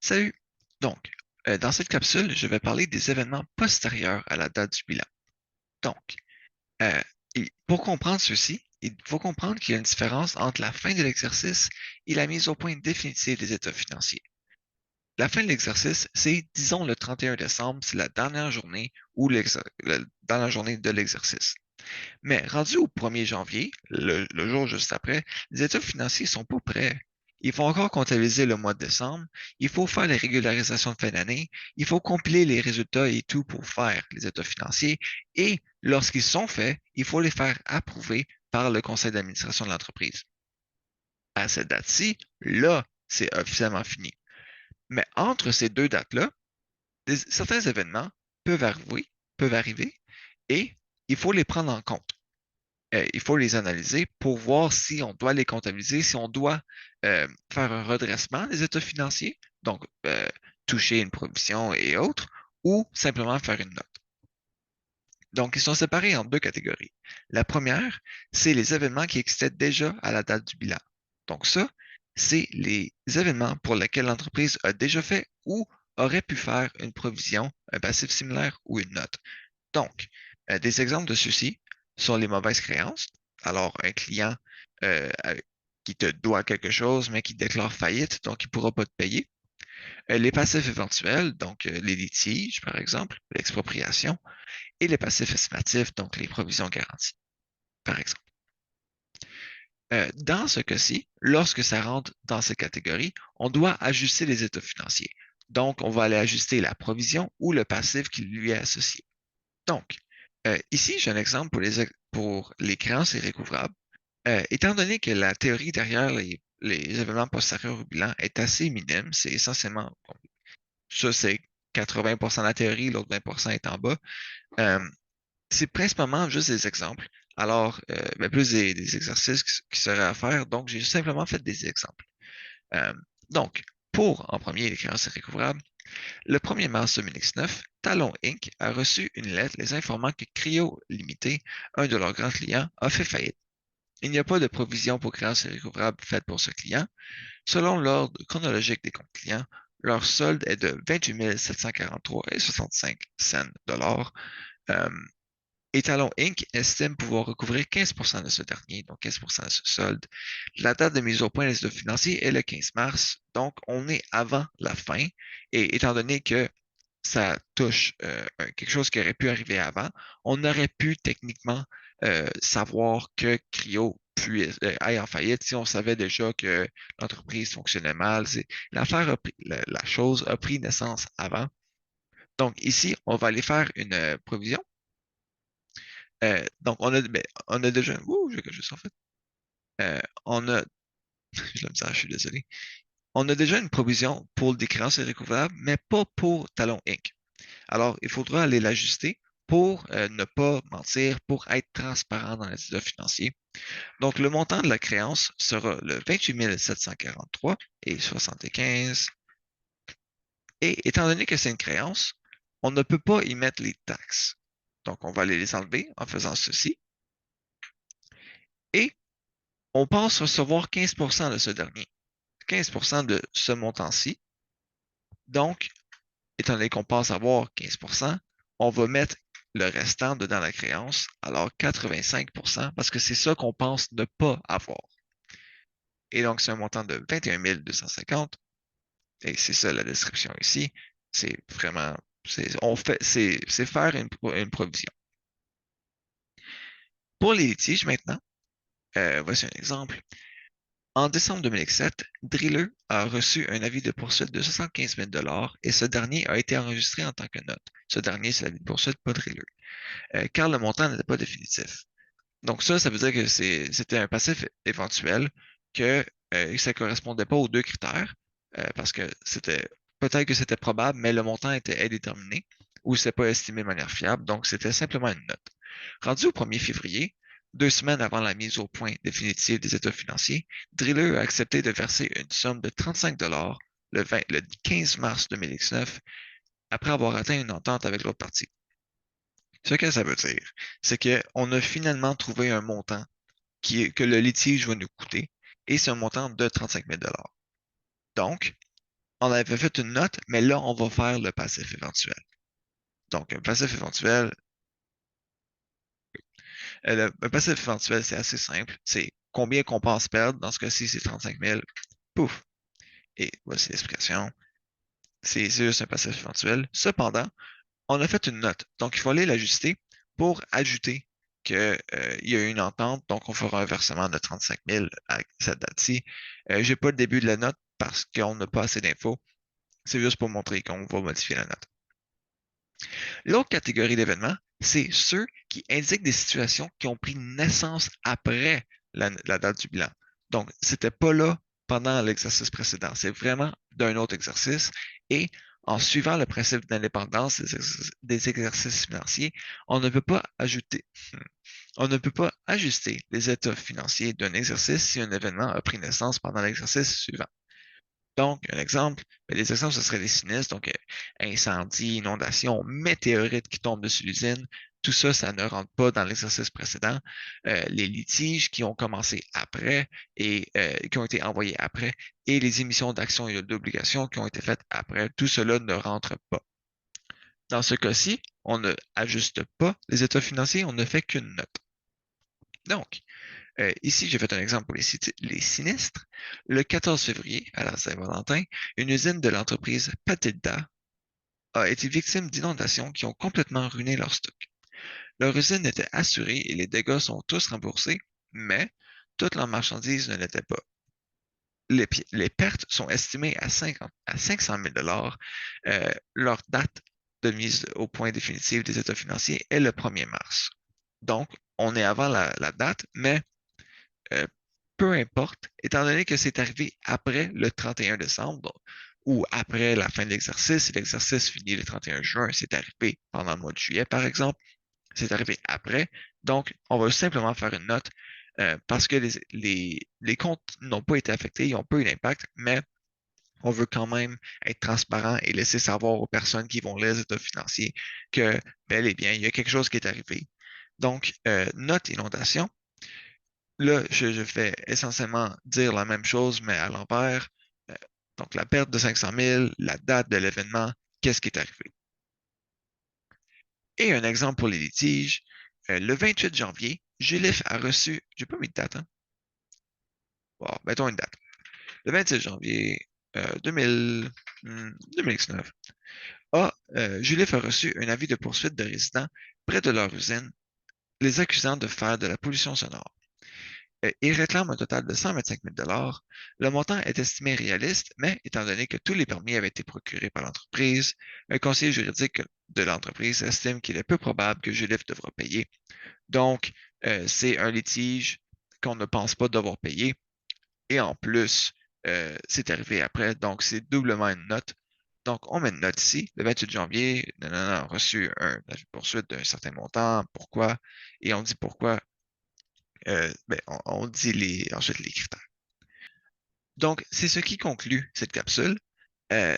Salut! Donc, dans cette capsule, je vais parler des événements postérieurs à la date du bilan. Donc, euh, pour comprendre ceci, il faut comprendre qu'il y a une différence entre la fin de l'exercice et la mise au point définitive des états financiers. La fin de l'exercice, c'est, disons, le 31 décembre, c'est la dernière journée ou la dernière journée de l'exercice. Mais rendu au 1er janvier, le jour juste après, les états financiers sont pas prêts. Il faut encore comptabiliser le mois de décembre, il faut faire les régularisations de fin d'année, il faut compiler les résultats et tout pour faire les états financiers, et lorsqu'ils sont faits, il faut les faire approuver par le conseil d'administration de l'entreprise. À cette date-ci, là, c'est officiellement fini. Mais entre ces deux dates-là, certains événements peuvent arriver, et il faut les prendre en compte. Il faut les analyser pour voir si on doit les comptabiliser, si on doit faire un redressement des états financiers, donc toucher une provision et autres, ou simplement faire une note. Donc, ils sont séparés en deux catégories. La première, c'est les événements qui existaient déjà à la date du bilan. Donc ça, c'est les événements pour lesquels l'entreprise a déjà fait ou aurait pu faire une provision, un passif similaire ou une note. Donc, des exemples de ceux-ci sont les mauvaises créances. Alors, un client euh, euh, qui te doit quelque chose, mais qui déclare faillite, donc il ne pourra pas te payer. Les passifs éventuels, donc les litiges, par exemple, l'expropriation, et les passifs estimatifs, donc les provisions garanties, par exemple. Dans ce cas-ci, lorsque ça rentre dans ces catégories, on doit ajuster les états financiers. Donc, on va aller ajuster la provision ou le passif qui lui est associé. Donc, ici, j'ai un exemple pour les créances irrécouvrables. Étant donné que la théorie derrière les événements postérieurs au bilan est assez minime, c'est essentiellement, bon, ça c'est 80% de la théorie, l'autre 20% est en bas. euh, c'est principalement juste des exemples. Alors, ben, plus des exercices qui seraient à faire, donc j'ai simplement fait des exemples. Euh, donc, pour, en premier, les créances irrécouvrables, le 1er mars 2019, Talon Inc. a reçu une lettre les informant que Cryo Limité, un de leurs grands clients, a fait faillite. Il n'y a pas de provision pour créances irrécouvrables faite pour ce client. Selon l'ordre chronologique des comptes clients, leur solde est de 28 743,65 $. Euh, et Talon Inc. estime pouvoir recouvrir 15% de ce dernier, donc 15% de ce solde. La date de mise au point des états financiers est le 15 mars, donc on est avant la fin. Et étant donné que ça touche quelque chose qui aurait pu arriver avant, on aurait pu techniquement savoir que Cryo aille en faillite si on savait déjà que l'entreprise fonctionnait mal. La chose a pris naissance avant. Donc ici, on va aller faire une provision. Donc on a déjà, j'ai quelque chose en fait. On a, je je suis désolé. On a déjà une provision pour des créances irrécouvrables, mais pas pour Talon Inc. Alors, il faudra aller l'ajuster pour ne pas mentir, pour être transparent dans les états financiers. Donc, le montant de la créance sera le 28 743 et 75. Et étant donné que c'est une créance, on ne peut pas y mettre les taxes. Donc, on va aller les enlever en faisant ceci. Et on pense recevoir 15% de ce dernier, 15% de ce montant-ci. Donc, étant donné qu'on pense avoir 15%, on va mettre le restant dedans la créance, alors 85%, parce que c'est ça qu'on pense ne pas avoir. Et donc, c'est un montant de 21 250, et c'est ça la description ici. C'est vraiment, c'est faire une provision. Pour les litiges maintenant, voici un exemple. En décembre 2007, Drilleux a reçu un avis de poursuite de 75 000 et ce dernier a été enregistré en tant que note. Ce dernier, c'est l'avis de poursuite, pas Drilleux. Car le montant n'était pas définitif. Donc ça veut dire que c'était un passif éventuel, que ça ne correspondait pas aux deux critères, parce que peut-être que c'était probable, mais le montant était indéterminé, ou c'est pas estimé de manière fiable, donc c'était simplement une note. Rendu au 1er février, 2 semaines avant la mise au point définitive des états financiers, Driller a accepté de verser une somme de 35 le 15 mars 2019, après avoir atteint une entente avec l'autre partie. Ce que ça veut dire, c'est qu'on a finalement trouvé un montant que le litige va nous coûter, et c'est un montant de 35 000 $. Donc, on avait fait une note, mais là, on va faire le passif éventuel. Donc, un passif éventuel, le passif éventuel, c'est assez simple. C'est combien qu'on pense perdre. Dans ce cas-ci, c'est 35 000. Pouf! Et voici l'explication. C'est juste un passif éventuel. Cependant, on a fait une note. Donc, il faut aller l'ajuster pour ajouter qu'il y a eu une entente. Donc, on fera un versement de 35 000 à cette date-ci. Je n'ai pas le début de la note parce qu'on n'a pas assez d'infos. C'est juste pour montrer qu'on va modifier la note. L'autre catégorie d'événements, c'est ceux qui indiquent des situations qui ont pris naissance après la date du bilan. Donc, c'était pas là pendant l'exercice précédent. C'est vraiment d'un autre exercice. Et en suivant le principe d'indépendance des exercices financiers, on ne peut pas ajouter, on ne peut pas ajuster les états financiers d'un exercice si un événement a pris naissance pendant l'exercice suivant. Donc, un exemple, ben, les exemples, ce seraient les sinistres, donc incendie, inondation, météorite qui tombe dessus l'usine. Tout ça, ça ne rentre pas dans l'exercice précédent. Les litiges qui ont commencé après et qui ont été envoyés après, et les émissions d'actions et d'obligations qui ont été faites après, tout cela ne rentre pas. Dans ce cas-ci, on ne ajuste pas les états financiers, on ne fait qu'une note. Donc, ici, j'ai fait un exemple pour les sinistres. Le 14 février, à la Saint-Valentin, une usine de l'entreprise Patilda a été victime d'inondations qui ont complètement ruiné leur stock. Leur usine était assurée et les dégâts sont tous remboursés, mais toutes leurs marchandises ne l'étaient pas. Les pertes sont estimées à 500 000 dollars. Leur date de mise au point définitive des états financiers est le 1er mars. Donc, on est avant la date, mais euh, peu importe, étant donné que c'est arrivé après le 31 décembre ou après la fin de l'exercice, si l'exercice finit le 31 juin, c'est arrivé pendant le mois de juillet, par exemple, c'est arrivé après. Donc, on va simplement faire une note parce que les comptes n'ont pas été affectés, ils n'ont pas eu d'impact, mais on veut quand même être transparent et laisser savoir aux personnes qui vont lire les états financiers que bel et bien, il y a quelque chose qui est arrivé. Donc, note inondation. Là, je vais essentiellement dire la même chose, mais à l'envers. Euh, donc, la perte de 500 000, la date de l'événement, qu'est-ce qui est arrivé. Et un exemple pour les litiges. Le 28 janvier, Gilif a reçu, j'ai pas mis de date, hein? Bon, mettons une date. Le 27 janvier 2019, Gilif a reçu un avis de poursuite de résidents près de leur usine, les accusant de faire de la pollution sonore. Il réclame un total de 125 000 dollars. Le montant est estimé réaliste, mais étant donné que tous les permis avaient été procurés par l'entreprise, un conseiller juridique de l'entreprise estime qu'il est peu probable que Julif devra payer. Donc, c'est un litige qu'on ne pense pas devoir payer. Et en plus, c'est arrivé après, donc c'est doublement une note. Donc, on met une note ici. Le 28 janvier, a reçu un avis de poursuite d'un certain montant. Pourquoi? Et on dit pourquoi ben, on dit ensuite les critères. Donc, c'est ce qui conclut cette capsule euh,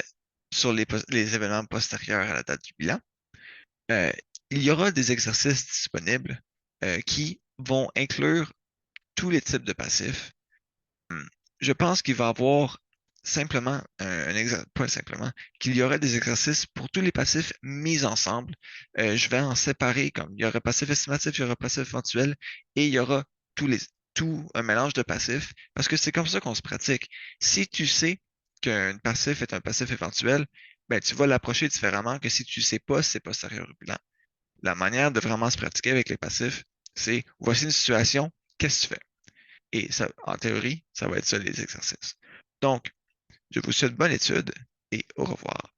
sur les événements postérieurs à la date du bilan. Euh, il y aura des exercices disponibles qui vont inclure tous les types de passifs. Hum, Je pense qu'il va y avoir simplement, pas simplement, qu'il y aura des exercices pour tous les passifs mis ensemble. Je vais en séparer comme il y aura passif estimatif, il y aura passif éventuel et il y aura tous les, tout un mélange de passifs parce que c'est comme ça qu'on se pratique. Si tu sais qu'un passif est un passif éventuel, ben, tu vas l'approcher différemment que si tu sais pas si c'est postérieur au bilan. La manière de vraiment se pratiquer avec les passifs, c'est voici une situation, qu'est-ce que tu fais? Et ça, en théorie, ça va être ça les exercices. Donc, je vous souhaite bonne étude et au revoir.